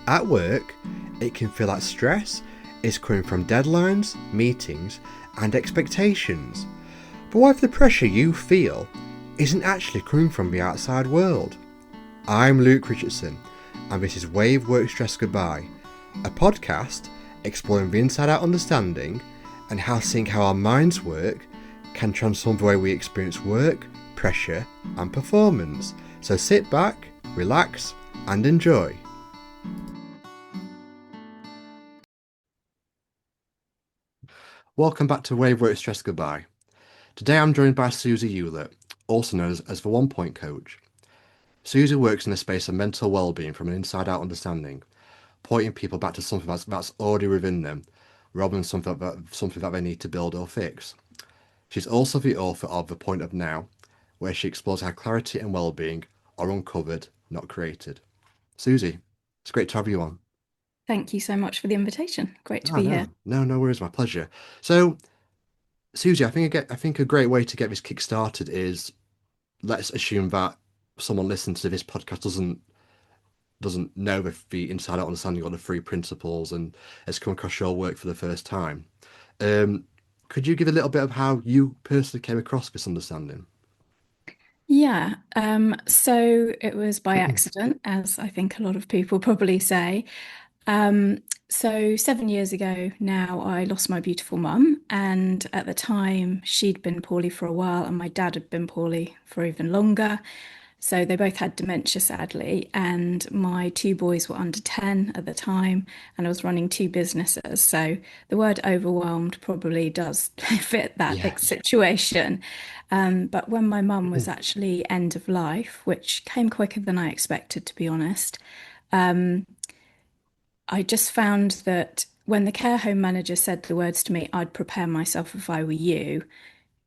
At work, it can feel like stress is coming from deadlines, meetings, and expectations. But what if the pressure you feel isn't actually coming from the outside world? I'm Luke Richardson, and this is Wave Work Stress Goodbye, a podcast exploring the inside out understanding and how seeing how our minds work can transform the way we experience work, pressure, and performance. So sit back, relax, and enjoy. Welcome back to Wave Work Stress Goodbye. Today I'm joined by Suzie Yeulett, also known as the One Point Coach. Suzie works in the space of mental well-being from an inside-out understanding, pointing people back to something that's already within them, rather than something that they need to build or fix. She's also the author of The Point of Now, where she explores how clarity and well-being are uncovered, not created. Suzie, it's great to have you on. Thank you so much for the invitation. Great to Oh, be here. no worries, my pleasure. So, Suzie, I think a great way to get this kick started is let's assume that someone listening to this podcast doesn't know the inside out understanding or the three principles and has come across your work for the first time. Um, could you give a little bit of how you personally came across this understanding? So it was by accident, as I think a lot of people probably say. Um, so 7 years ago now, I lost my beautiful mum, and at the time, she'd been poorly for a while, and my dad had been poorly for even longer. So they both had dementia, sadly, and my two boys were under 10 at the time, and I was running two businesses. So the word overwhelmed probably does fit that Yeah. situation. But when my mum was actually end of life, which came quicker than I expected, to be honest, I just found that when the care home manager said the words to me, I'd prepare myself if I were you,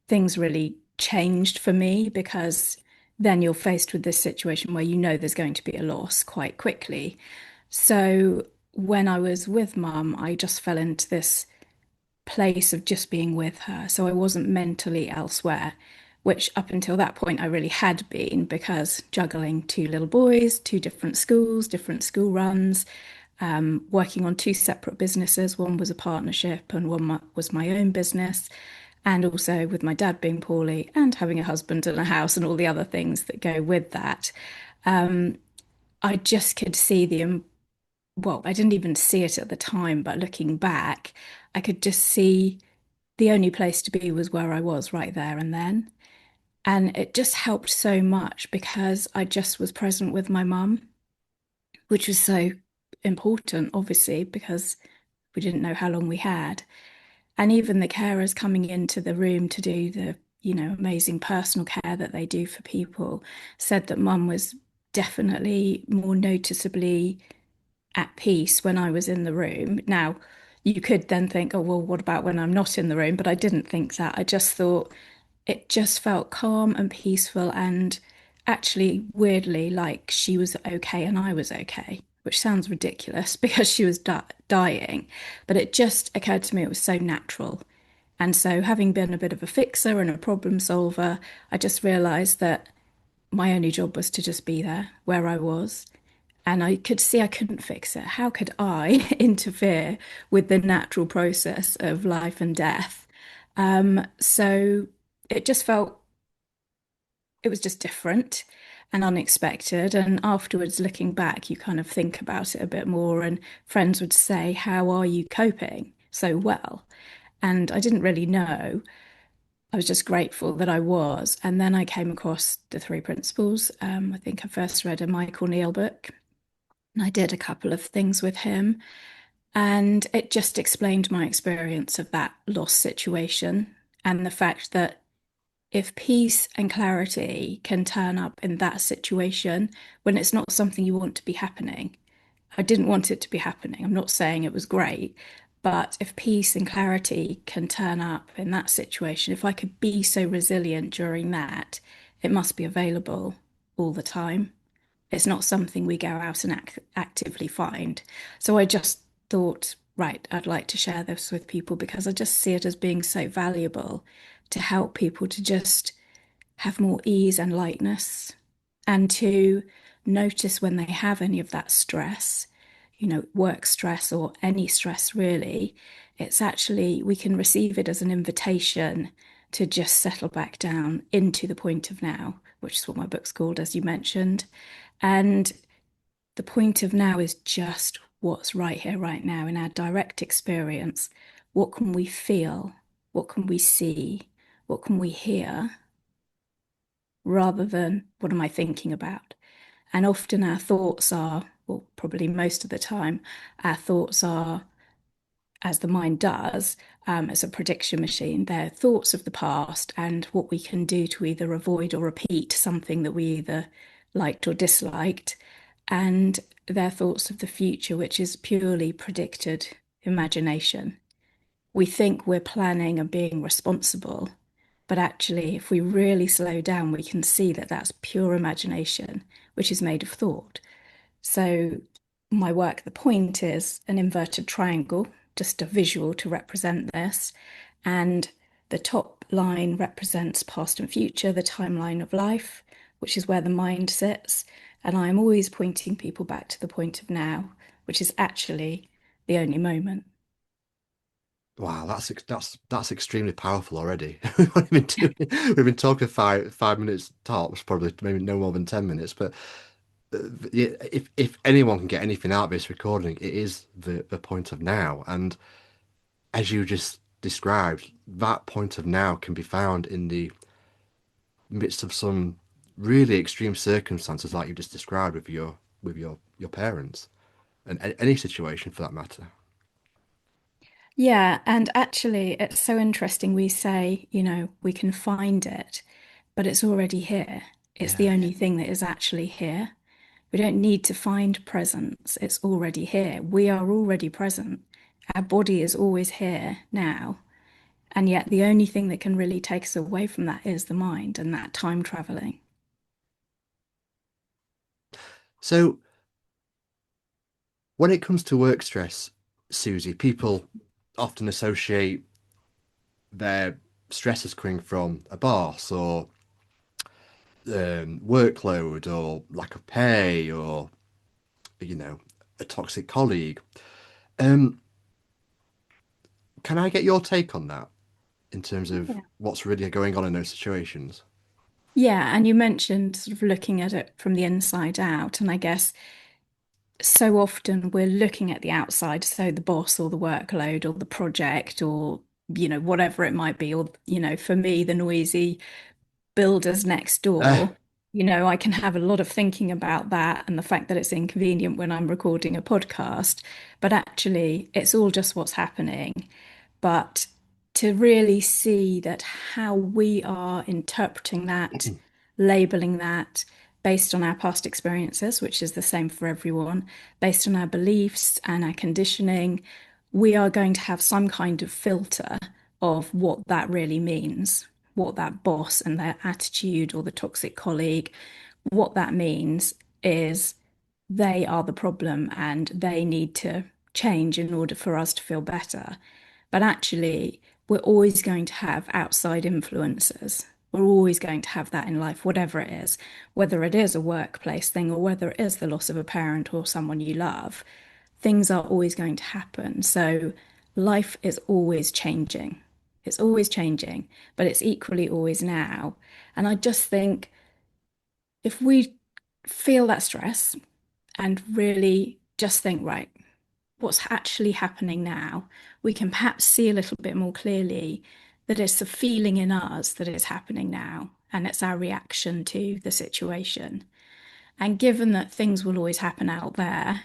things really changed for me because then you're faced with this situation where you know there's going to be a loss quite quickly. So when I was with mum, I just fell into this place of just being with her. So I wasn't mentally elsewhere, which up until that point I really had been because juggling two little boys, two different schools, different school runs, working on two separate businesses. One was a partnership and one was my own business. And also with my dad being poorly and having a husband and a house and all the other things that go with that, I just could see well, I didn't even see it at the time, but looking back, I could just see the only place to be was where I was right there and then. And it just helped so much because I just was present with my mum, which was so important, obviously, because we didn't know how long we had. And even the carers coming into the room to do the, amazing personal care that they do for people said that mum was definitely more noticeably at peace when I was in the room. Now, you could then think, oh, well, what about when I'm not in the room? But I didn't think that. I just thought it just felt calm and peaceful and actually weirdly like she was okay and I was okay, which sounds ridiculous because she was dying. But it just occurred to me it was so natural. And so, having been a bit of a fixer and a problem solver, I just realized that my only job was to just be there where I was. And I could see I couldn't fix it. How could I interfere with the natural process of life and death? So it just felt, it was just different and unexpected. And afterwards, looking back, you kind of think about it a bit more. And friends would say, how are you coping so well? And I didn't really know. I was just grateful that I was. And then I came across the three principles. I think I first read a Michael Neal book and I did a couple of things with him. And it just explained my experience of that loss situation and the fact that if peace and clarity can turn up in that situation when it's not something you want to be happening, I didn't want it to be happening. I'm not saying it was great, but if peace and clarity can turn up in that situation, if I could be so resilient during that, it must be available all the time. It's not something we go out and actively find. So I just thought, right, I'd like to share this with people because I just see it as being so valuable to help people to just have more ease and lightness and to notice when they have any of that stress, work stress or any stress really. It's actually, we can receive it as an invitation to just settle back down into the point of now, which is what my book's called, as you mentioned. And the point of now is just what's right here, right now, in our direct experience. What can we feel? What can we see? What can we hear? Rather than what am I thinking about? And often our thoughts are, well, probably most of the time, our thoughts are, as the mind does, as a prediction machine, they're thoughts of the past and what we can do to either avoid or repeat something that we either liked or disliked. And they're thoughts of the future, which is purely predicted imagination. We think we're planning and being responsible, but actually, if we really slow down, we can see that that's pure imagination, which is made of thought. So, my work, the point is an inverted triangle, just a visual to represent this. And the top line represents past and future, the timeline of life, which is where the mind sits. And I'm always pointing people back to the point of now, which is actually the only moment. Wow, that's extremely powerful already. We've been talking five minutes tops, probably maybe no more than 10 minutes. But yeah, if anyone can get anything out of this recording, it is the point of now. And as you just described, that point of now can be found in the midst of some really extreme circumstances, like you just described with your parents, and any situation for that matter. Yeah, and actually, it's so interesting. We say, we can find it, but it's already here. It's the Yeah. only thing that is actually here. We don't need to find presence. It's already here. We are already present. Our body is always here now. And yet, the only thing that can really take us away from that is the mind and that time traveling. So when it comes to work stress, Susie, people often associate their stresses coming from a boss or workload or lack of pay or you know a toxic colleague. Um, can I get your take on that in terms of Yeah. what's really going on in those situations? Yeah, and you mentioned sort of looking at it from the inside out. And I guess so often we're looking at the outside, so the boss or the workload or the project or, whatever it might be, or, for me, the noisy builders next Uh, door. I can have a lot of thinking about that and the fact that it's inconvenient when I'm recording a podcast, but actually, it's all just what's happening. But to really see that how we are interpreting that, labeling that based on our past experiences, which is the same for everyone, based on our beliefs and our conditioning, we are going to have some kind of filter of what that really means, what that boss and their attitude or the toxic colleague, what that means is they are the problem and they need to change in order for us to feel better. But actually, we're always going to have outside influences. We're always going to have that in life, whatever it is, whether it is a workplace thing or whether it is the loss of a parent or someone you love. Things are always going to happen. So life is always changing. It's always changing, but it's equally always now. And I just think if we feel that stress and really just think, right, what's actually happening now, we can perhaps see a little bit more clearly that it's the feeling in us that is happening now, and it's our reaction to the situation. And given that things will always happen out there,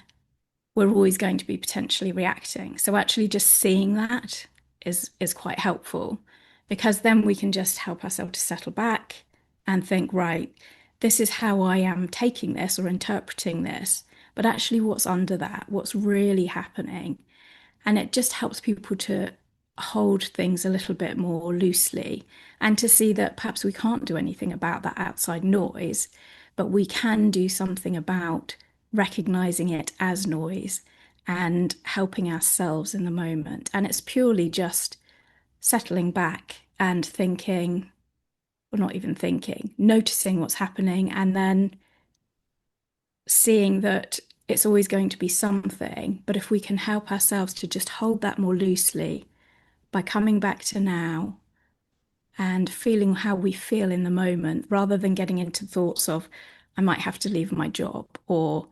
we're always going to be potentially reacting. So actually just seeing that is quite helpful because then we can just help ourselves to settle back and think, right, this is how I am taking this or interpreting this. But actually, what's under that? What's really happening? And it just helps people to hold things a little bit more loosely and to see that perhaps we can't do anything about that outside noise, but we can do something about recognizing it as noise and helping ourselves in the moment. And it's purely just settling back and thinking, or not even thinking, noticing what's happening and then seeing that it's always going to be something. But if we can help ourselves to just hold that more loosely by coming back to now and feeling how we feel in the moment, rather than getting into thoughts of, I might have to leave my job, or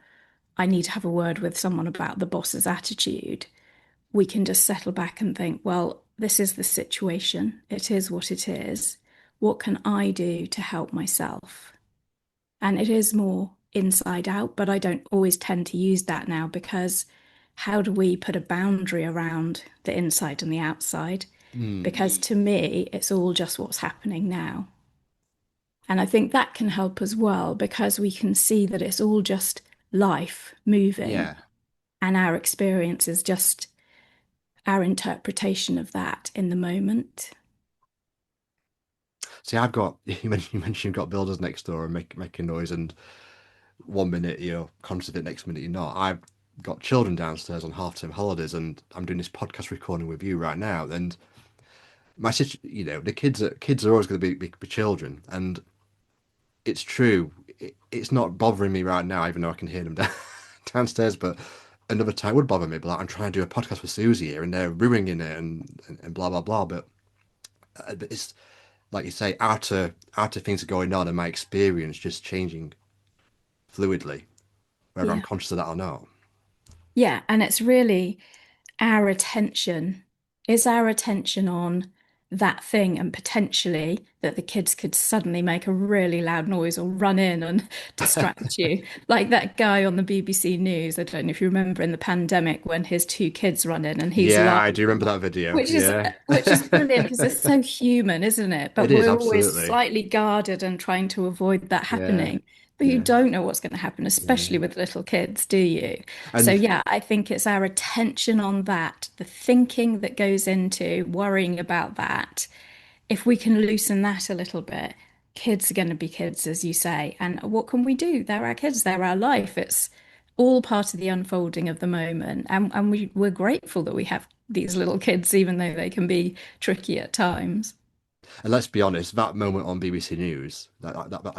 I need to have a word with someone about the boss's attitude, we can just settle back and think, well, this is the situation. It is what it is. What can I do to help myself? And it is more inside out, but I don't always tend to use that now because how do we put a boundary around the inside and the outside? Hmm. Because to me, it's all just what's happening now. And I think that can help as well because we can see that it's all just life moving, Yeah. and our experience is just our interpretation of that in the moment. See, I've got you mentioned you've got builders next door and making noise, and one minute you're conscious of it, next minute you're not. I've got children downstairs on half-term holidays, and I'm doing this podcast recording with you right now. And my sister, the kids are always going to be children, and it's true. It's not bothering me right now, even though I can hear them downstairs. But another time would bother me. But like, I'm trying to do a podcast with Susie here, and they're ruining it, and blah blah blah. But it's like you say, outer things are going on, and my experience just changing fluidly, whether I'm Yeah. conscious of that or not. Yeah. And it's really our attention. Is our attention on that thing, and potentially that the kids could suddenly make a really loud noise or run in and distract you? Like that guy on the BBC News, I don't know if you remember in the pandemic when his two kids run in and he's Yeah, live, I do remember that video. which is Yeah. which is brilliant because it's so human, isn't it? But It is, we're always absolutely. slightly guarded and trying to avoid that Yeah. happening. But you Yeah. don't know what's going to happen, Yeah. especially with little kids, do you? So And yeah, I think it's our attention on that, the thinking that goes into worrying about that. If we can loosen that a little bit, kids are going to be kids, as you say. And what can we do? They're our kids, they're our life. It's all part of the unfolding of the moment. And we're grateful that we have these little kids, even though they can be tricky at times. and let's be honest, that moment on BBC News, that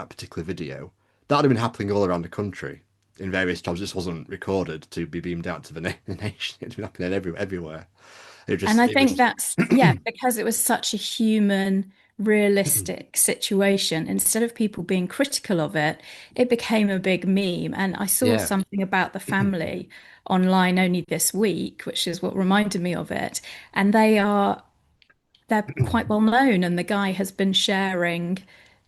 particular video, that had been happening all around the country in various jobs. This wasn't recorded to be beamed out to the nation. It's been happening everywhere. And I It think was that's, yeah, because it was such a human, realistic situation, instead of people being critical of it, it became a big meme. And I saw yeah. something about the family online only this week, which is what reminded me of it. And they're quite well known, and the guy has been sharing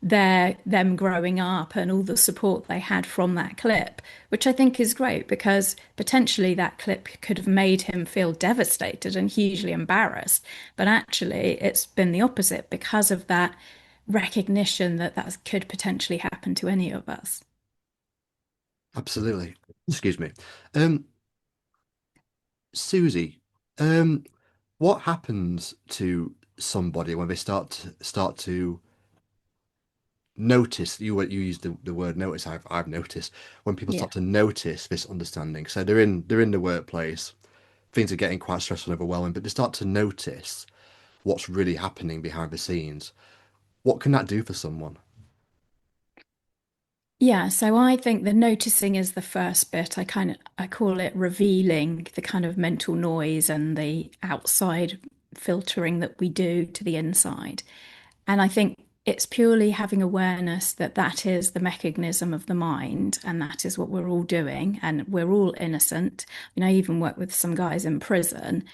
them growing up and all the support they had from that clip, which I think is great because potentially that clip could have made him feel devastated and hugely embarrassed. But actually, it's been the opposite because of that recognition that that could potentially happen to any of us. Absolutely. Excuse me. Um, Susie, um, what happens to somebody when they start to notice? You used the word notice. I've noticed when people Yeah. start to notice this understanding. So they're in the workplace, things are getting quite stressful and overwhelming, but they start to notice what's really happening behind the scenes. What can that do for someone? Yeah, so I think the noticing is the first bit. I call it revealing the kind of mental noise and the outside filtering that we do to the inside. And I think it's purely having awareness that that is the mechanism of the mind and that is what we're all doing and we're all innocent. I even work with some guys in prison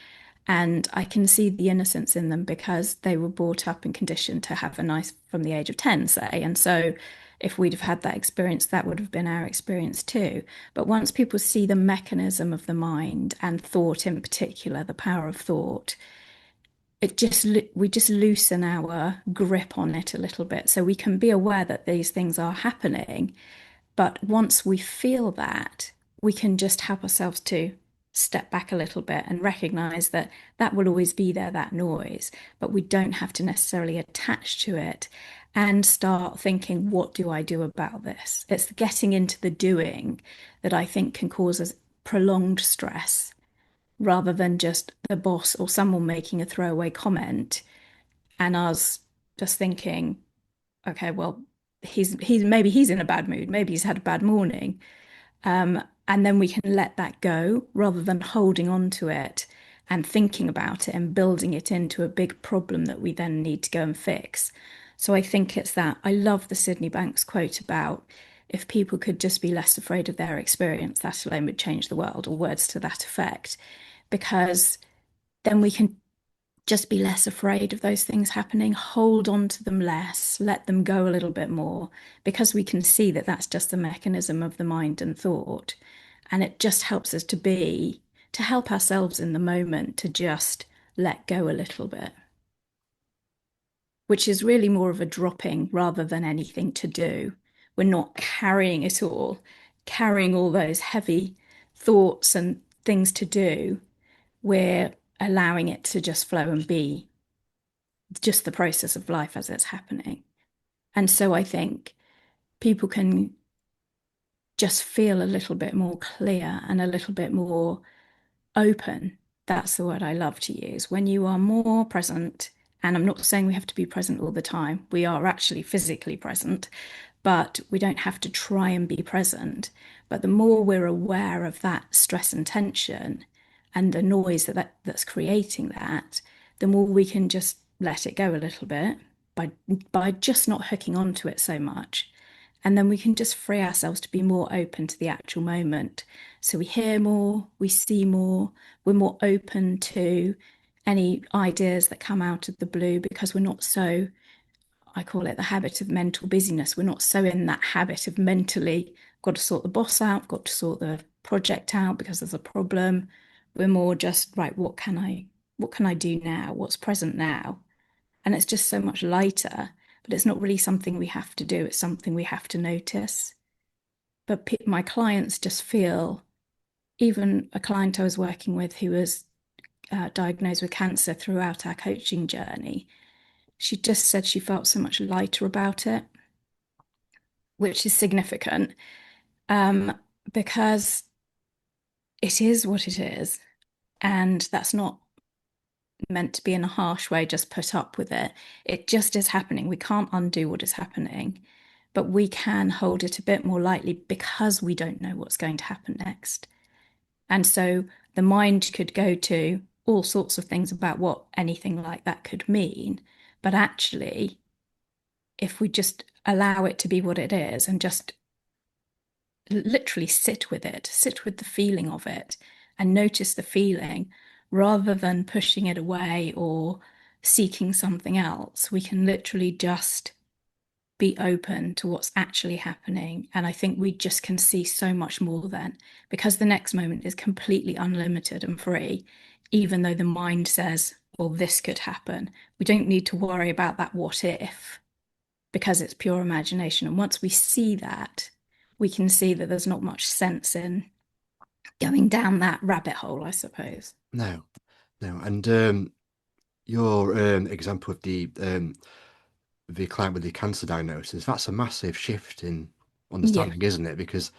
and I can see the innocence in them because they were brought up and conditioned to have a nice from the age of 10, say. And so if we'd have had that experience, that would have been our experience too. But once people see the mechanism of the mind and thought in particular, the power of thought, we just loosen our grip on it a little bit so we can be aware that these things are happening, but once we feel that, we can just help ourselves to step back a little bit and recognize that that will always be there, that noise, but we don't have to necessarily attach to it and start thinking, what do I do about this? It's getting into the doing that I think can cause us prolonged stress rather than just the boss or someone making a throwaway comment and us just thinking, okay, well, he's maybe he's in a bad mood, maybe he's had a bad morning. And then we can let that go rather than holding on to it and thinking about it and building it into a big problem that we then need to go and fix. So I think it's that. I love the Sydney Banks quote about if people could just be less afraid of their experience, that alone would change the world, or words to that effect, because then we can just be less afraid of those things happening, hold on to them less, let them go a little bit more, because we can see that that's just the mechanism of the mind and thought. And it just helps us to help ourselves in the moment to just let go a little bit, which is really more of a dropping rather than anything to do. We're not carrying it all, carrying all those heavy thoughts and things to do. We're allowing it to just flow and be just the process of life as it's happening. And so I think people can just feel a little bit more clear and a little bit more open. That's the word I love to use. When you are more present, and I'm not saying we have to be present all the time, we are actually physically present, but we don't have to try and be present. But the more we're aware of that stress and tension and the noise that's creating that, the more we can just let it go a little bit by just not hooking onto it so much. And then we can just free ourselves to be more open to the actual moment. So we hear more, we see more, we're more open to any ideas that come out of the blue because we're not so, I call it the habit of mental busyness. We're not so in that habit of mentally got to sort the boss out, got to sort the project out because there's a problem. We're more just, right, what can I do now? What's present now? And it's just so much lighter, but it's not really something we have to do. It's something we have to notice. But my clients just feel, even a client I was working with who was diagnosed with cancer throughout our coaching journey, she just said she felt so much lighter about it, which is significant um, because it is what it is. And that's not meant to be in a harsh way, just put up with it. It just is happening. We can't undo what is happening, but we can hold it a bit more lightly because we don't know what's going to happen next. And so the mind could go to all sorts of things about what anything like that could mean. But actually, if we just allow it to be what it is and just literally sit with it, sit with the feeling of it, and notice the feeling rather than pushing it away or seeking something else, we can literally just be open to what's actually happening. And I think we just can see so much more then because the next moment is completely unlimited and free, even though the mind says, well, this could happen. We don't need to worry about that what if because it's pure imagination. And once we see that, we can see that there's not much sense in going down that rabbit hole, I suppose. No, no. And your example of the client with the cancer diagnosis, that's a massive shift in Yeah, understanding, isn't it? Because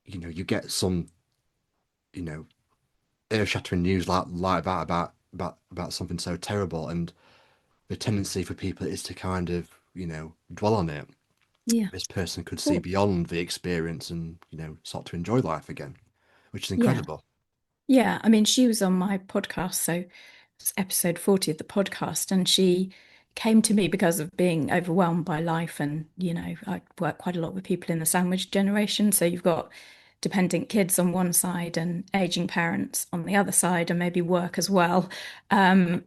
you get some you know earth-shattering news like that about something so terrible, and the tendency for people is to kind of dwell on it. yeah, This person could see cool. beyond the experience and start to enjoy life again, which is Yeah. incredible. Yeah, I mean, she was on my podcast, so it's episode 40 of the podcast, and she came to me because of being overwhelmed by life. And, I work quite a lot with people in the sandwich generation. So you've got dependent kids on one side and aging parents on the other side, and maybe work as well, and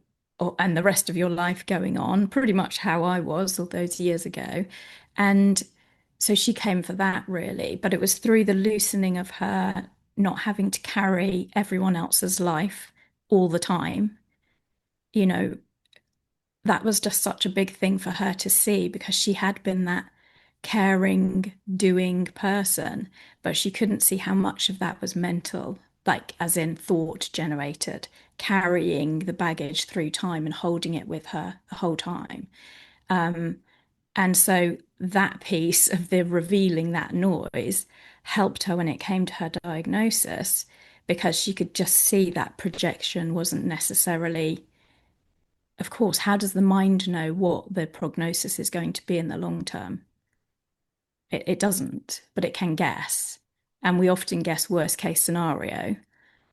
the rest of your life going on, pretty much how I was all those years ago. And so she came for that really, but it was through the loosening of her not having to carry everyone else's life all the time. You know, that was just such a big thing for her to see because she had been that caring, doing person, but she couldn't see how much of that was mental, like as in thought generated, carrying the baggage through time and holding it with her the whole time. And so that piece of the revealing that noise helped her when it came to her diagnosis because she could just see that projection wasn't necessarily, of course, how does the mind know what the prognosis is going to be in the long term? It doesn't, but it can guess. And we often guess worst case scenario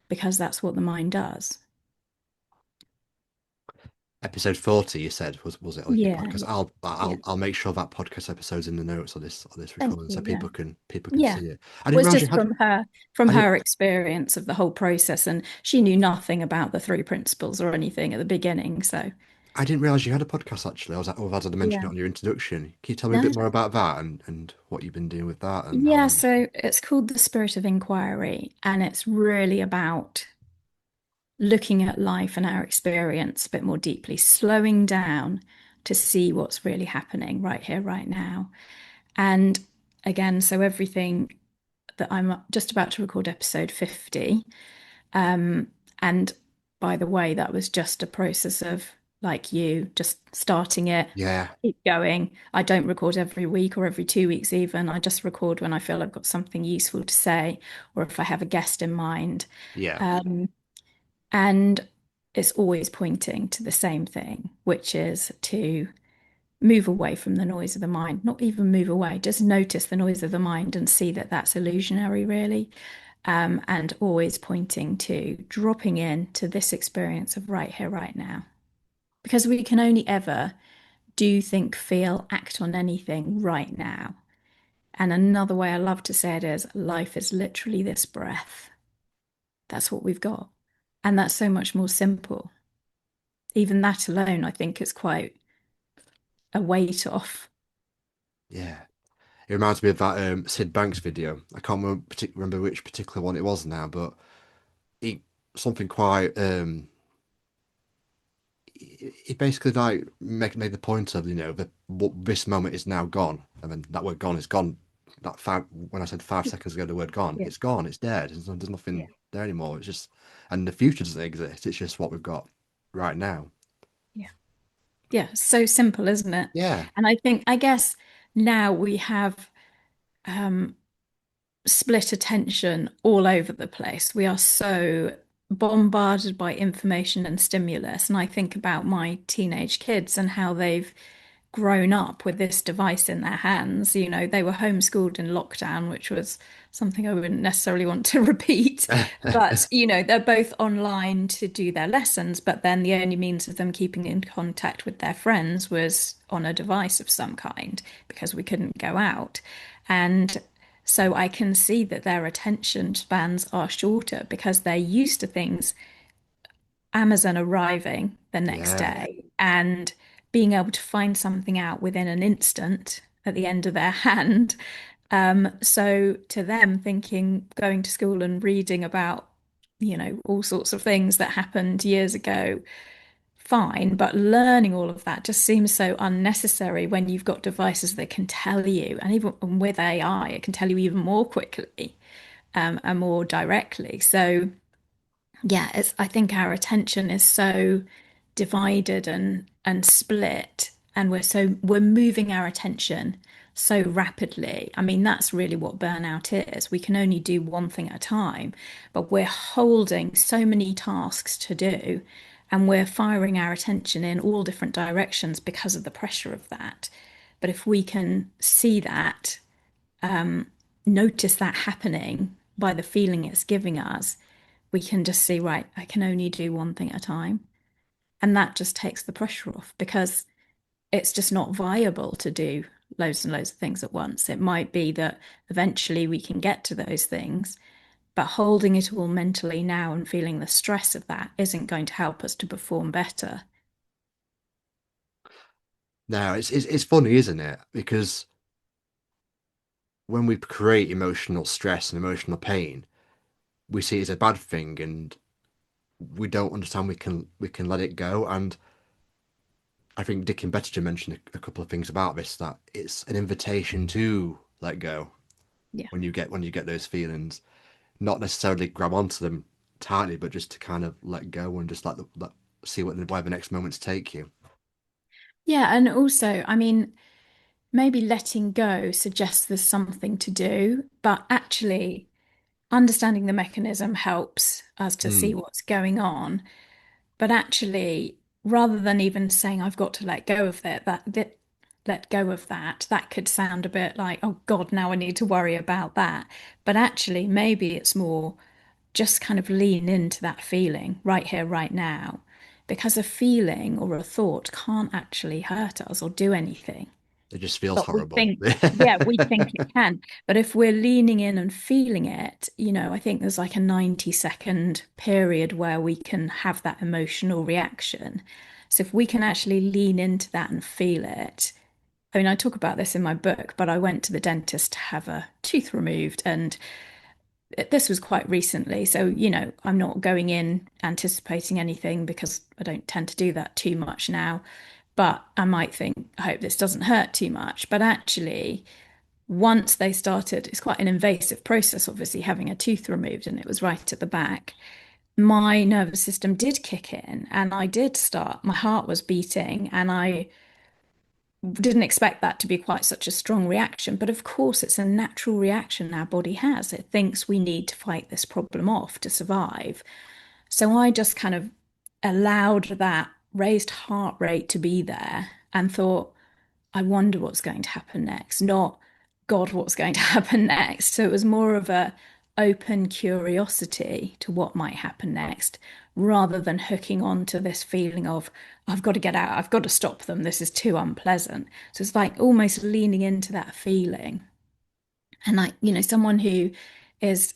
because that's what the mind does. Episode 40, you said, was it on your Yeah, podcast? yeah, I'll yeah. I'll I'll make sure that podcast episode's in the notes of this Thank recording so you. Yeah. people can Yeah. see it. I didn't Was realize you just had. from I didn't her experience of the whole process, and she knew nothing about the three principles or anything at the beginning. So I didn't realize you had a podcast actually. Or as I mentioned it yeah. on your introduction. Can you tell me a No, bit more about that and what you've been doing with that and how yeah, long? so it's called The Spirit of Inquiry, and it's really about looking at life and our experience a bit more deeply, slowing down to see what's really happening right here, right now. And again, so everything that I'm just about to record episode 50. Um, and by the way, that was just a process of like you just starting it, Yeah, keep going. I don't record every week or every 2 weeks even. I just record when I feel I've got something useful to say or if I have a guest in mind. yeah, Um, and it's always pointing to the same thing, which is to move away from the noise of the mind, not even move away, just notice the noise of the mind and see that that's illusionary, really. And always pointing to dropping in to this experience of right here, right now. Because we can only ever do, think, feel, act on anything right now. And another way I love to say it is life is literally this breath. That's what we've got. And that's so much more simple. Even that alone, I think, is quite a weight off. yeah. It reminds me of that Sid Banks video. I can't remember which particular one it was now, but he something quite he basically like made the point of that what this moment is now gone, and then that word "gone" is gone. That five when I said 5 seconds ago, the word "gone," Yeah, it's gone, it's dead. There's yeah, nothing there anymore. It's just, and the future doesn't exist. It's just what we've got right now. yeah. Yeah, so simple, isn't it? Yeah, And I think, I guess now we have um, split attention all over the place. We are so bombarded by information and stimulus. And I think about my teenage kids and how they've grown up with this device in their hands. You know, they were homeschooled in lockdown, which was something I wouldn't necessarily want to repeat. But, you know, they're both online to do their lessons, but then the only means of them keeping in contact with their friends was on a device of some kind because we couldn't go out. And so I can see that their attention spans are shorter because they're used to things Amazon arriving the next yeah, day and being able to find something out within an instant at the end of their hand. So to them, thinking, going to school and reading about, all sorts of things that happened years ago, fine, but learning all of that just seems so unnecessary when you've got devices that can tell you, and even with AI, it can tell you even more quickly, and more directly. So yeah, I think our attention is so divided and split, and we're moving our attention so rapidly. I mean, that's really what burnout is. We can only do one thing at a time, but we're holding so many tasks to do, and we're firing our attention in all different directions because of the pressure of that. But if we can see that, notice that happening by the feeling it's giving us, we can just see, right, I can only do one thing at a time. And that just takes the pressure off because it's just not viable to do loads and loads of things at once. It might be that eventually we can get to those things, but holding it all mentally now and feeling the stress of that isn't going to help us to perform better. no, it's funny, isn't it? Because when we create emotional stress and emotional pain, we see it as a bad thing, and we don't understand we can let it go. And I think Dick and Bettinger mentioned a couple of things about this, that it's an invitation to let go Yeah. when you get those feelings, not necessarily grab onto them tightly, but just to kind of let go and just see where the next moments take you. Yeah. And also, I mean, maybe letting go suggests there's something to do, but actually, understanding the mechanism helps us to see Mm. what's going on. But actually, rather than even saying I've got to let go of it, that let go of that. That could sound a bit like, oh God, now I need to worry about that. But actually, maybe it's more just kind of lean into that feeling right here, right now, because a feeling or a thought can't actually hurt us or do anything. It just feels But we horrible. think, yeah, we think it can. But if we're leaning in and feeling it, I think there's like a 90-second period where we can have that emotional reaction. So if we can actually lean into that and feel it, I mean, I talk about this in my book, but I went to the dentist to have a tooth removed, and this was quite recently. So, I'm not going in anticipating anything because I don't tend to do that too much now. But I might think, I hope this doesn't hurt too much. But actually, once they started, it's quite an invasive process, obviously, having a tooth removed, and it was right at the back. My nervous system did kick in, and I did start, my heart was beating, and I didn't expect that to be quite such a strong reaction. But of course, it's a natural reaction our body has. It thinks we need to fight this problem off to survive. So I just kind of allowed that raised heart rate to be there and thought, I wonder what's going to happen next, not God, what's going to happen next. So it was more of a open curiosity to what might happen next, rather than hooking on to this feeling of, I've got to get out, I've got to stop them, this is too unpleasant. So it's like almost leaning into that feeling. And like, someone who is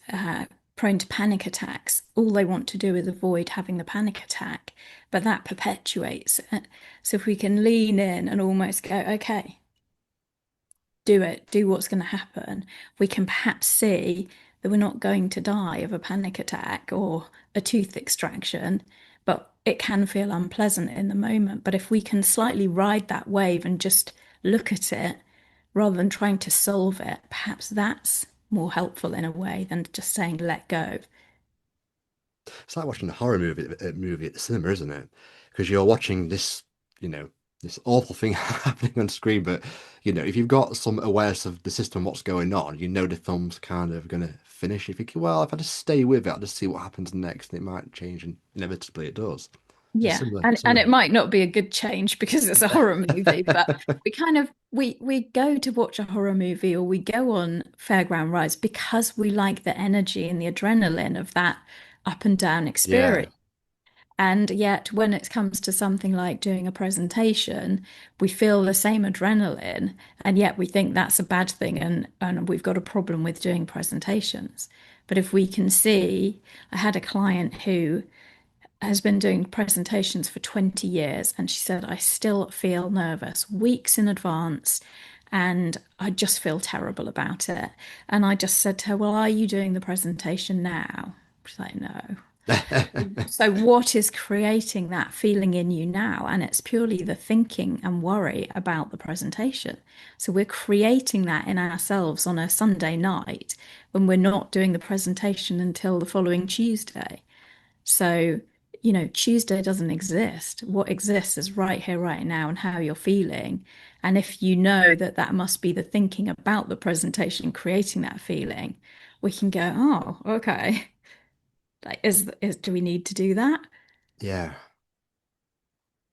prone to panic attacks, all they want to do is avoid having the panic attack, but that perpetuates it. So if we can lean in and almost go, okay, do it, do what's going to happen, we can perhaps see that we're not going to die of a panic attack or a tooth extraction, but it can feel unpleasant in the moment. But if we can slightly ride that wave and just look at it rather than trying to solve it, perhaps that's more helpful in a way than just saying let go. It's like watching a horror movie at the cinema, isn't it? Because you're watching this, you know, this awful thing happening on screen, but if you've got some awareness of the system, what's going on, the film's kind of gonna finish. You think, well, if I just stay with it, I'll just see what happens next, and it might change, and inevitably it does. Just Yeah, similar, and similar. it might not be a good change because it's a horror movie, but we kind of we go to watch a horror movie or we go on fairground rides because we like the energy and the adrenaline of that up and down Yeah, experience. And yet, when it comes to something like doing a presentation, we feel the same adrenaline, and yet we think that's a bad thing, and we've got a problem with doing presentations. But if we can see, I had a client who has been doing presentations for 20 years, and she said, I still feel nervous weeks in advance, and I just feel terrible about it. And I just said to her, well, are you doing the presentation now? She's like, no. So, what is creating that feeling in you now? And it's purely the thinking and worry about the presentation. So, we're creating that in ourselves on a Sunday night when we're not doing the presentation until the following Tuesday. So, Tuesday doesn't exist. What exists is right here, right now, and how you're feeling. And if you know that that must be the thinking about the presentation creating that feeling, we can go, oh, okay. Like, do we need to do that? yeah,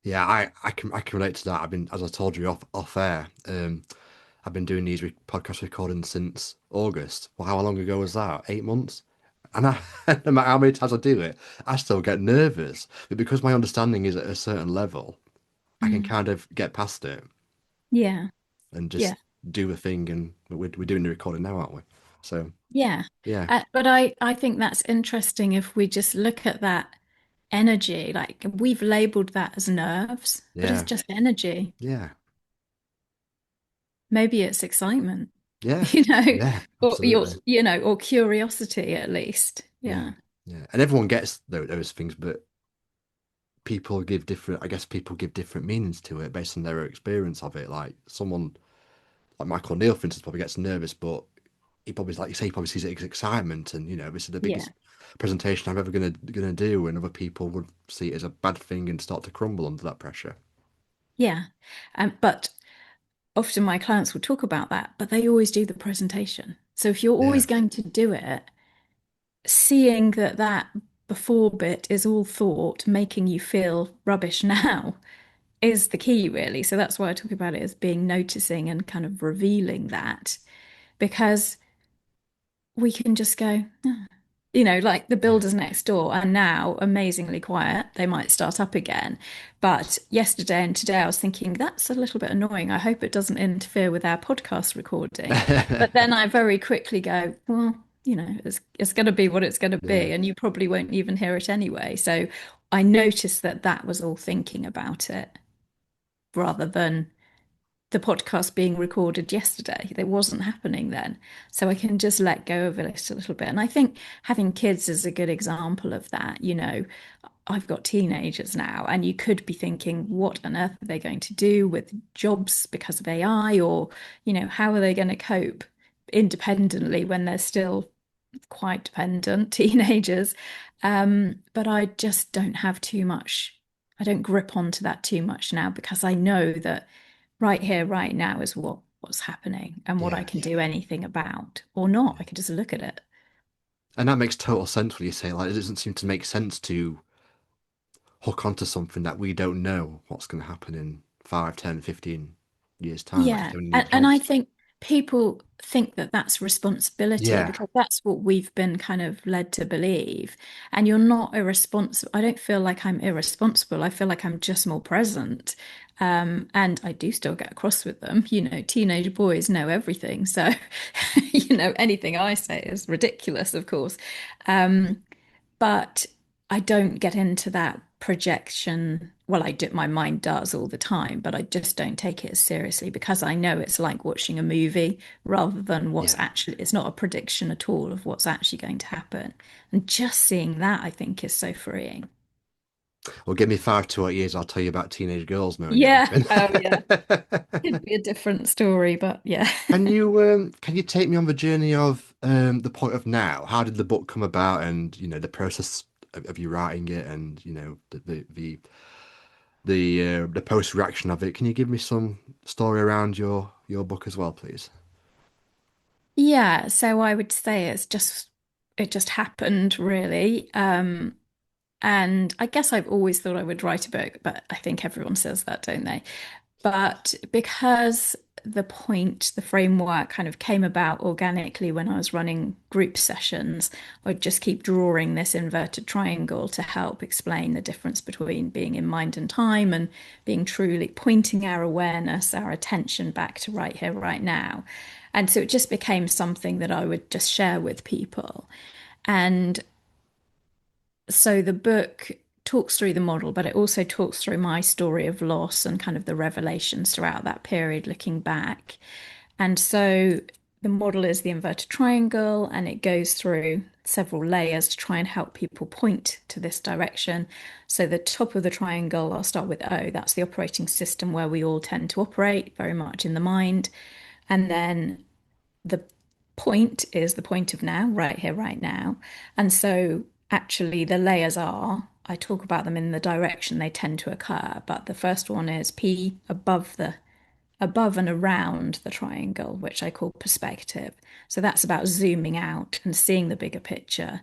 yeah. I can relate to that. I've been, as I told you off air, I've been doing these podcast recordings since August. Well, how long ago was that? 8 months. And no matter how many times I do it, I still get nervous. But because my understanding is at a certain level, I can Mm. kind of get past it Yeah, and yeah, just do a thing. And we're doing the recording now, aren't we? So yeah. yeah, But I think that's interesting if we just look at that energy. Like we've labeled that as nerves, but it's yeah, just energy. yeah, Maybe it's excitement, yeah, you know, yeah, or your, absolutely. or curiosity at least. Yeah, Yeah. yeah. And everyone gets those things, but people give different, I guess people give different meanings to it based on their experience of it. Like someone like Michael Neal, for instance, probably gets nervous, but he probably, like you say, he probably sees it as excitement, and this is the Yeah. biggest presentation I'm ever gonna do, and other people would see it as a bad thing and start to crumble under that pressure. Yeah. But often my clients will talk about that, but they always do the presentation. So if you're Yeah, always going to do it, seeing that that before bit is all thought, making you feel rubbish now, is the key, really. So that's why I talk about it as being noticing and kind of revealing that, because we can just go, "Oh," like the Yeah. builders next door are now amazingly quiet. They might start up again. But yesterday and today, I was thinking, that's a little bit annoying. I hope it doesn't interfere with our podcast recording. But then I very quickly go, well, it's going to be what it's going to Yeah. be. And you probably won't even hear it anyway. So I noticed that that was all thinking about it rather than the podcast being recorded yesterday. It wasn't happening then. So I can just let go of it a little bit. And I think having kids is a good example of that. I've got teenagers now, and you could be thinking, what on earth are they going to do with jobs because of AI? Or, how are they going to cope independently when they're still quite dependent teenagers? But I just don't have too much. I don't grip onto that too much now because I know that right here, right now is what's happening and what I Yeah. can do anything about or not. I can just look at it. And that makes total sense when you say like it doesn't seem to make sense to hook onto something that we don't know what's going to happen in 5, 10, 15 years time, like Yeah. so many new And I jobs. think people think that that's responsibility Yeah. because that's what we've been kind of led to believe. And you're not irresponsible. I don't feel like I'm irresponsible. I feel like I'm just more present. And I do still get across with them. Teenage boys know everything. So, anything I say is ridiculous, of course. Um, but I don't get into that projection. Well, I do, my mind does all the time, but I just don't take it as seriously because I know it's like watching a movie rather than Yeah. it's not a prediction at all of what's actually going to happen. And just seeing that, I think, is so freeing. Well, give me 5 to 8 years, I'll tell you about teenage girls knowing Yeah. everything. Oh, yeah. It'd be a different story, but yeah. Can you take me on the journey of the point of now? How did the book come about, and the process of you writing it, and the post reaction of it? Can you give me some story around your book as well, please? Yeah, so I would say it just happened really. And I guess I've always thought I would write a book, but I think everyone says that, don't they? But because the framework kind of came about organically when I was running group sessions, I'd just keep drawing this inverted triangle to help explain the difference between being in mind and time and being truly pointing our awareness, our attention back to right here, right now. And so it just became something that I would just share with people. And so the book talks through the model, but it also talks through my story of loss and kind of the revelations throughout that period, looking back. And so the model is the inverted triangle, and it goes through several layers to try and help people point to this direction. So the top of the triangle, I'll start with O, that's the operating system where we all tend to operate very much in the mind. And then the point is the point of now, right here, right now. And so actually the layers I talk about them in the direction they tend to occur, but the first one is P above and around the triangle, which I call perspective. So that's about zooming out and seeing the bigger picture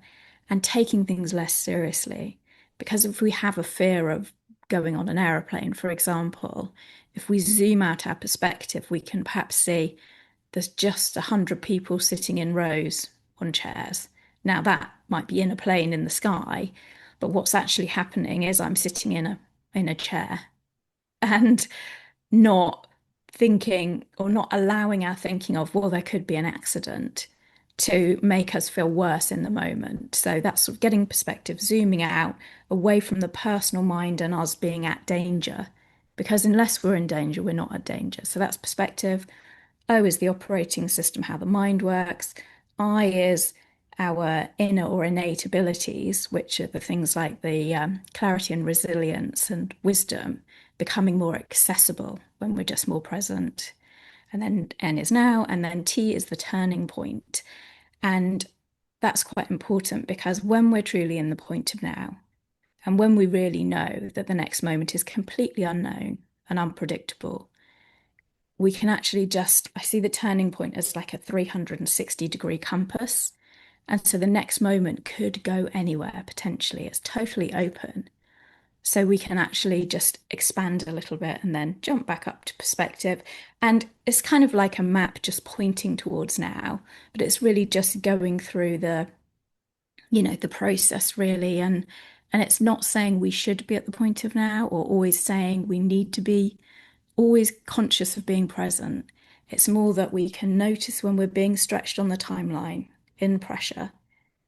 and taking things less seriously. Because if we have a fear of going on an aeroplane, for example, if we zoom out our perspective, we can perhaps see there's just 100 people sitting in rows on chairs. Now, that might be in a plane in the sky, but what's actually happening is I'm sitting in a chair and not thinking or not allowing our thinking of, well, there could be an accident to make us feel worse in the moment. So that's sort of getting perspective, zooming out away from the personal mind and us being at danger. Because unless we're in danger, we're not at danger. So that's perspective. O is the operating system, how the mind works. I is our inner or innate abilities, which are the things like the clarity and resilience and wisdom becoming more accessible when we're just more present. And then N is now, and then T is the turning point. And that's quite important because when we're truly in the point of now, and when we really know that the next moment is completely unknown and unpredictable, we can actually I see the turning point as like a 360-degree compass. And so the next moment could go anywhere potentially. It's totally open. so we can actually just expand a little bit and then jump back up to perspective. And it's kind of like a map just pointing towards now, but it's really just going through the process really. And it's not saying we should be at the point of now or always saying we need to be always conscious of being present. It's more that we can notice when we're being stretched on the timeline, in pressure,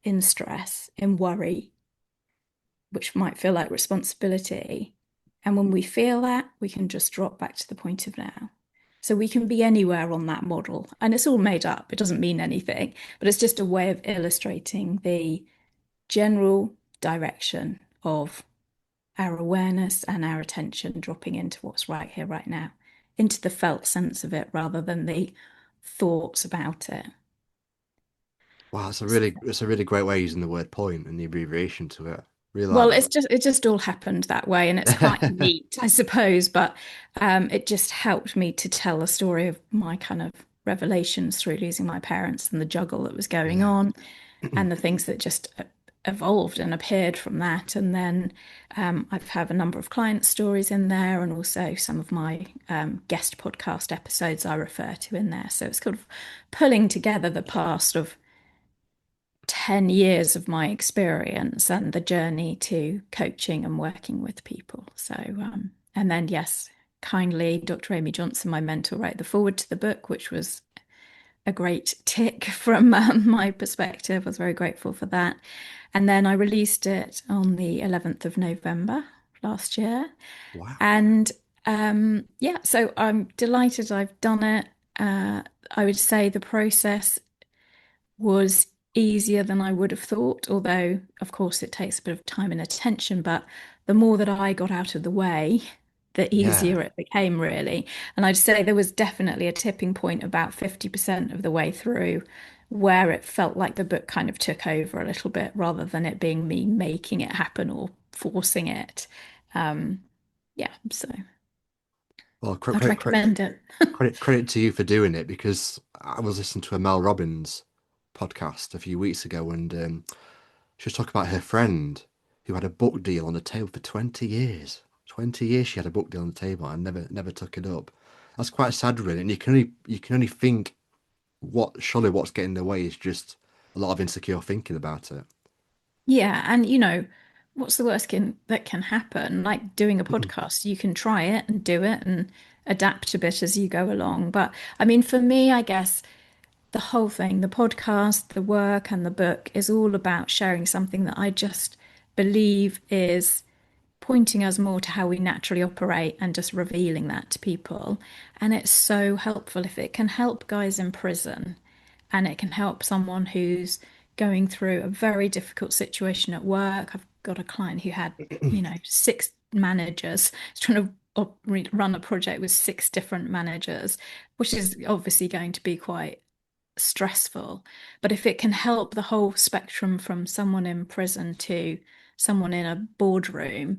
in stress, in worry, which might feel like responsibility. And when we feel that, we can just drop back to the point of now. So we can be anywhere on that model. And it's all made up. It doesn't mean anything, but it's just a way of illustrating the general direction of our awareness and our attention dropping into what's right here, right now, into the felt sense of it rather than the thoughts about it. Wow, it's a really great way of using the word point and the abbreviation to it. Really like Well, it just all happened that way, and it's quite that. neat, I suppose. But it just helped me to tell a story of my kind of revelations through losing my parents and the juggle that was going Yeah. on, and the things that just evolved and appeared from that. And then I've had a number of client stories in there, and also some of my guest podcast episodes I refer to in there. So it's kind of pulling together the past of 10 years of my experience and the journey to coaching and working with people. So, and then, yes, kindly, Dr. Amy Johnson, my mentor, wrote the foreword to the book, which was a great tick from my perspective. I was very grateful for that. And then I released it on the 11th of November last year. Wow. And yeah, so I'm delighted I've done it. I would say the process was easier than I would have thought, although, of course, it takes a bit of time and attention. But the more that I got out of the way, the Yeah. easier it became, really. And I'd say there was definitely a tipping point about 50% of the way through where it felt like the book kind of took over a little bit rather than it being me making it happen or forcing it. Um, yeah, so Well, I'd recommend it. credit to you for doing it because I was listening to a Mel Robbins podcast a few weeks ago and she was talking about her friend who had a book deal on the table for 20 years. 20 years she had a book deal on the table and never took it up. That's quite sad, really. And you can only think what's getting in the way is just a lot of insecure thinking about it. Yeah, and what's the worst that can happen? Like doing a podcast, you can try it and do it and adapt a bit as you go along. But I mean, for me, I guess the whole thing, the podcast, the work, and the book is all about sharing something that I just believe is pointing us more to how we naturally operate and just revealing that to people. And it's so helpful if it can help guys in prison and it can help someone who's going through a very difficult situation at work. I've got a client who had, six managers, trying to run a project with six different managers, which is obviously going to be quite stressful. But if it can help the whole spectrum from someone in prison to someone in a boardroom,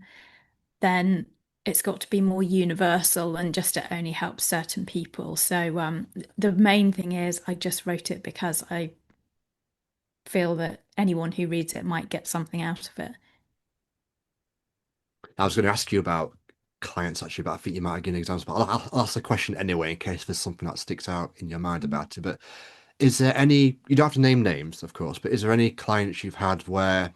then it's got to be more universal than just it only helps certain people. So the main thing is I just wrote it because I feel that anyone who reads it might get something out of it. I was going to ask you about clients actually, but I think you might have given examples. But I'll ask the question anyway in case there's something that sticks out in your mind about it. But is there any, you don't have to name names, of course, but is there any clients you've had where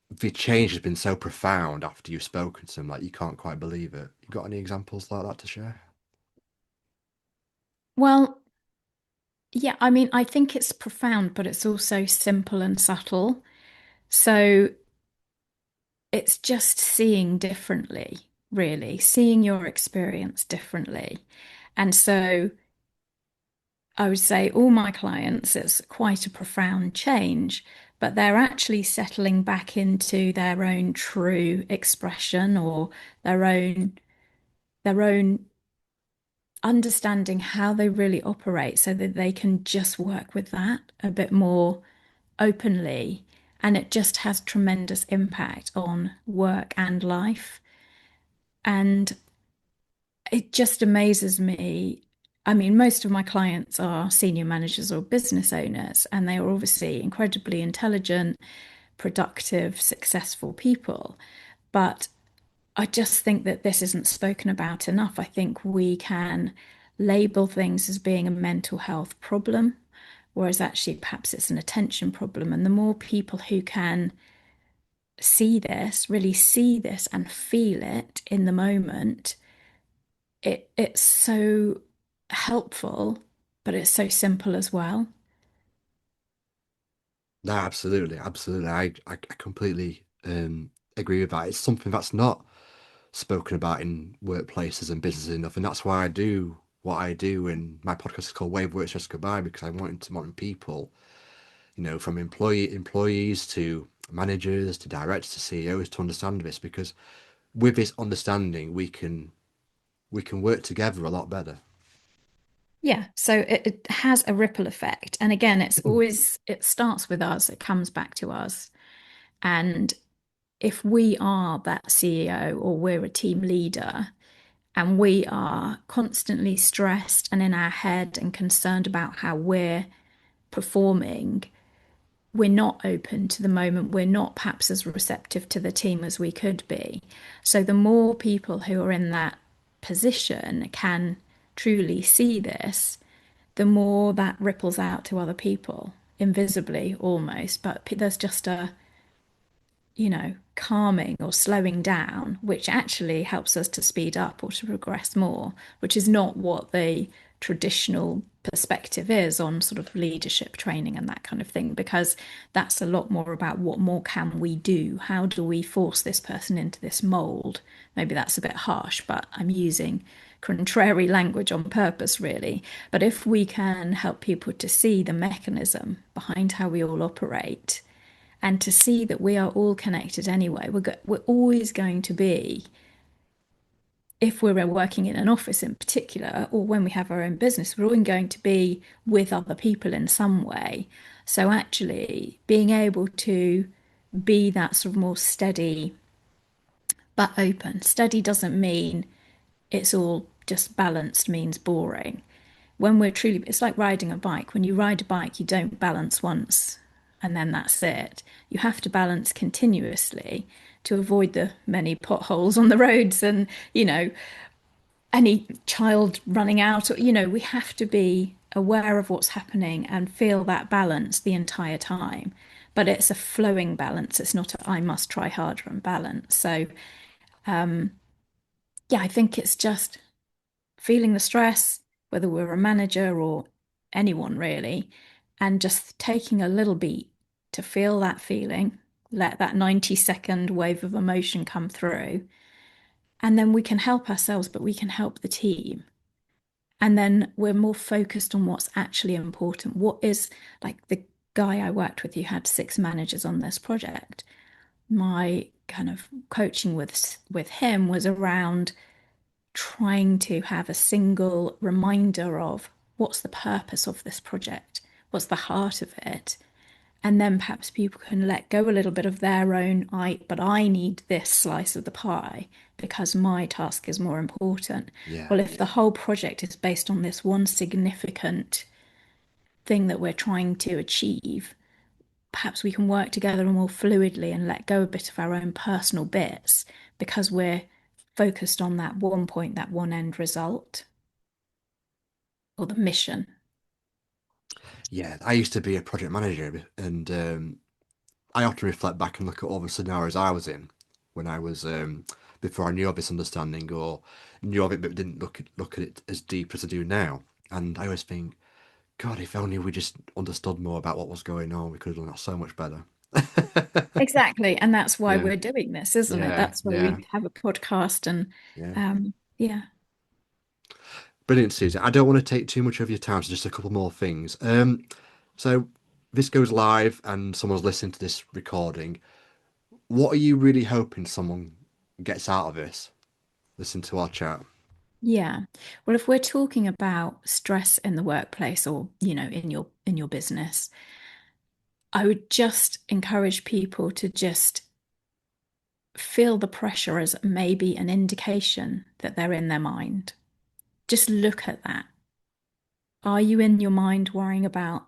the change has been so profound after you've spoken to them, like you can't quite believe it? You got any examples like that to share? Well, yeah, I mean, I think it's profound, but it's also simple and subtle. So it's just seeing differently, really, seeing your experience differently. And so I would say all my clients, it's quite a profound change, but they're actually settling back into their own true expression or their own their own understanding how they really operate so that they can just work with that a bit more openly. And it just has tremendous impact on work and life. And it just amazes me. I mean, most of my clients are senior managers or business owners, and they are obviously incredibly intelligent, productive, successful people. But I just think that this isn't spoken about enough. I think we can label things as being a mental health problem, whereas actually perhaps it's an attention problem. And the more people who can see this, really see this and feel it in the moment, it's so helpful, but it's so simple as well. No, absolutely, absolutely. I completely agree with that. It's something that's not spoken about in workplaces and businesses enough, and that's why I do what I do. And my podcast is called Wave Work Stress Goodbye because I want people, from employees to managers to directors to CEOs to understand this because with this understanding we can work together a lot better. Yeah, so it has a ripple effect. And again, it starts with us, it comes back to us. And if we are that CEO or we're a team leader and we are constantly stressed and in our head and concerned about how we're performing, we're not open to the moment. We're not perhaps as receptive to the team as we could be. So the more people who are in that position can truly see this, the more that ripples out to other people, invisibly almost. But there's just a, calming or slowing down, which actually helps us to speed up or to progress more, which is not what the traditional perspective is on sort of leadership training and that kind of thing, because that's a lot more about what more can we do? How do we force this person into this mold? Maybe that's a bit harsh, but I'm using contrary language on purpose, really. But if we can help people to see the mechanism behind how we all operate, and to see that we are all connected anyway. We're always going to be, if we're working in an office in particular, or when we have our own business, we're all going to be with other people in some way. So actually being able to be that sort of more steady but open. Steady doesn't mean it's all just balanced means boring. When we're truly, it's like riding a bike. When you ride a bike, you don't balance once and then that's it. You have to balance continuously to avoid the many potholes on the roads and, any child running out. We have to be aware of what's happening and feel that balance the entire time. But it's a flowing balance. It's not a I must try harder and balance. So, yeah, I think it's just feeling the stress, whether we're a manager or anyone really, and just taking a little beat to feel that feeling, let that 90-second wave of emotion come through. And then we can help ourselves, but we can help the team. And then we're more focused on what's actually important. What is, like, the guy I worked with who had 6 managers on this project. My kind of coaching with him was around trying to have a single reminder of what's the purpose of this project, what's the heart of it. And then perhaps people can let go a little bit of their own, but I need this slice of the pie because my task is more important. Yeah. Well, if the whole project is based on this one significant thing that we're trying to achieve, perhaps we can work together more fluidly and let go a bit of our own personal bits because we're focused on that one point, that one end result or the mission. Yeah, I used to be a project manager, and I often reflect back and look at all the scenarios I was in when I was before I knew of this understanding or knew of it, but didn't look at it as deep as I do now. And I always think, God, if only we just understood more about what was going on, we could have done that so much better. Exactly. And that's why Yeah, we're doing this, isn't it? yeah, That's why yeah, we have a podcast and yeah. yeah. Brilliant, Susan. I don't want to take too much of your time, so just a couple more things. So this goes live and someone's listening to this recording. What are you really hoping someone gets out of this? Listen to our chat. Yeah. Well, if we're talking about stress in the workplace or, in your business, I would just encourage people to just feel the pressure as maybe an indication that they're in their mind. Just look at that. Are you in your mind worrying about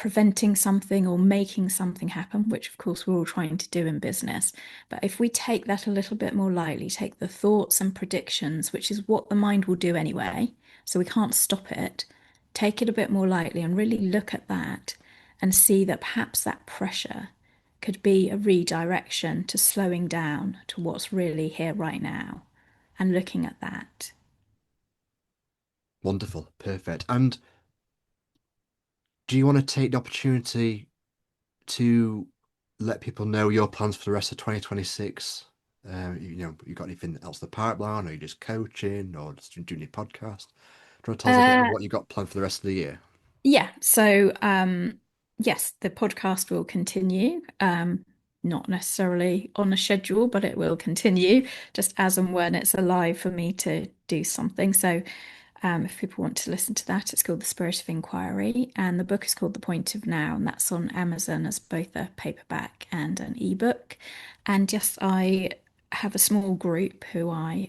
preventing something or making something happen, which of course we're all trying to do in business. But if we take that a little bit more lightly, take the thoughts and predictions, which is what the mind will do anyway, so we can't stop it, take it a bit more lightly and really look at that and see that perhaps that pressure could be a redirection to slowing down to what's really here right now and looking at that. Wonderful, perfect. And do you want to take the opportunity to let people know your plans for the rest of 2026? You got anything else in the pipeline, or you just coaching, or just doing your podcast? Do you want to tell us a bit of Uh, what you got planned for the rest of the year? yeah, so yes, the podcast will continue. Not necessarily on a schedule, but it will continue just as and when it's alive for me to do something. So if people want to listen to that, it's called The Spirit of Inquiry, and the book is called The Point of Now, and that's on Amazon as both a paperback and an ebook. And yes, I have a small group who I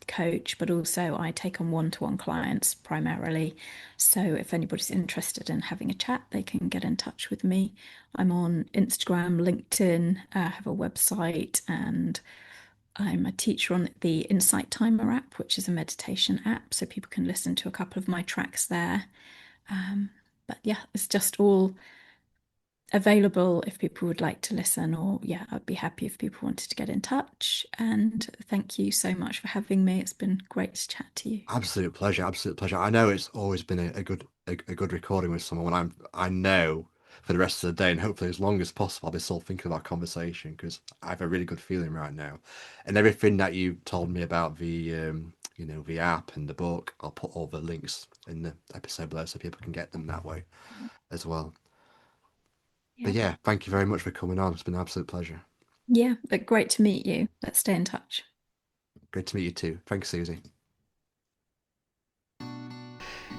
coach, but also I take on one-to-one clients primarily. So if anybody's interested in having a chat, they can get in touch with me. I'm on Instagram, LinkedIn, have a website, and I'm a teacher on the Insight Timer app, which is a meditation app, so people can listen to a couple of my tracks there. But yeah, it's just all available if people would like to listen, or yeah, I'd be happy if people wanted to get in touch. And thank you so much for having me. It's been great to chat to you. Absolute pleasure, absolute pleasure. I know it's always been a good recording with someone. I know for the rest of the day, and hopefully as long as possible, I'll be still thinking of our conversation, because I have a really good feeling right now. And everything that you told me about the app and the book, I'll put all the links in the episode below so people can get them that way as well. But Yeah. yeah, thank you very much for coming on. It's been an absolute pleasure. Yeah, but great to meet you. Let's stay in touch. Great to meet you too. Thanks, Susie.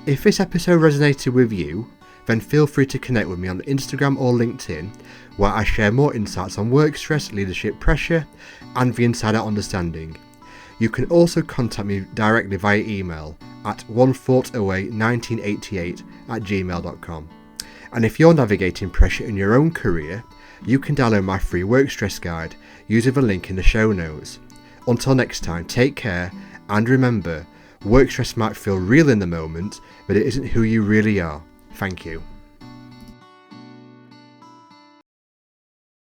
If this episode resonated with you, then feel free to connect with me on Instagram or LinkedIn, where I share more insights on work stress, leadership pressure, and the inside out understanding. You can also contact me directly via email at onethoughtaway1988@gmail.com. And if you're navigating pressure in your own career, you can download my free work stress guide using the link in the show notes. Until next time, take care, and remember, work stress might feel real in the moment, but it isn't who you really are. Thank you.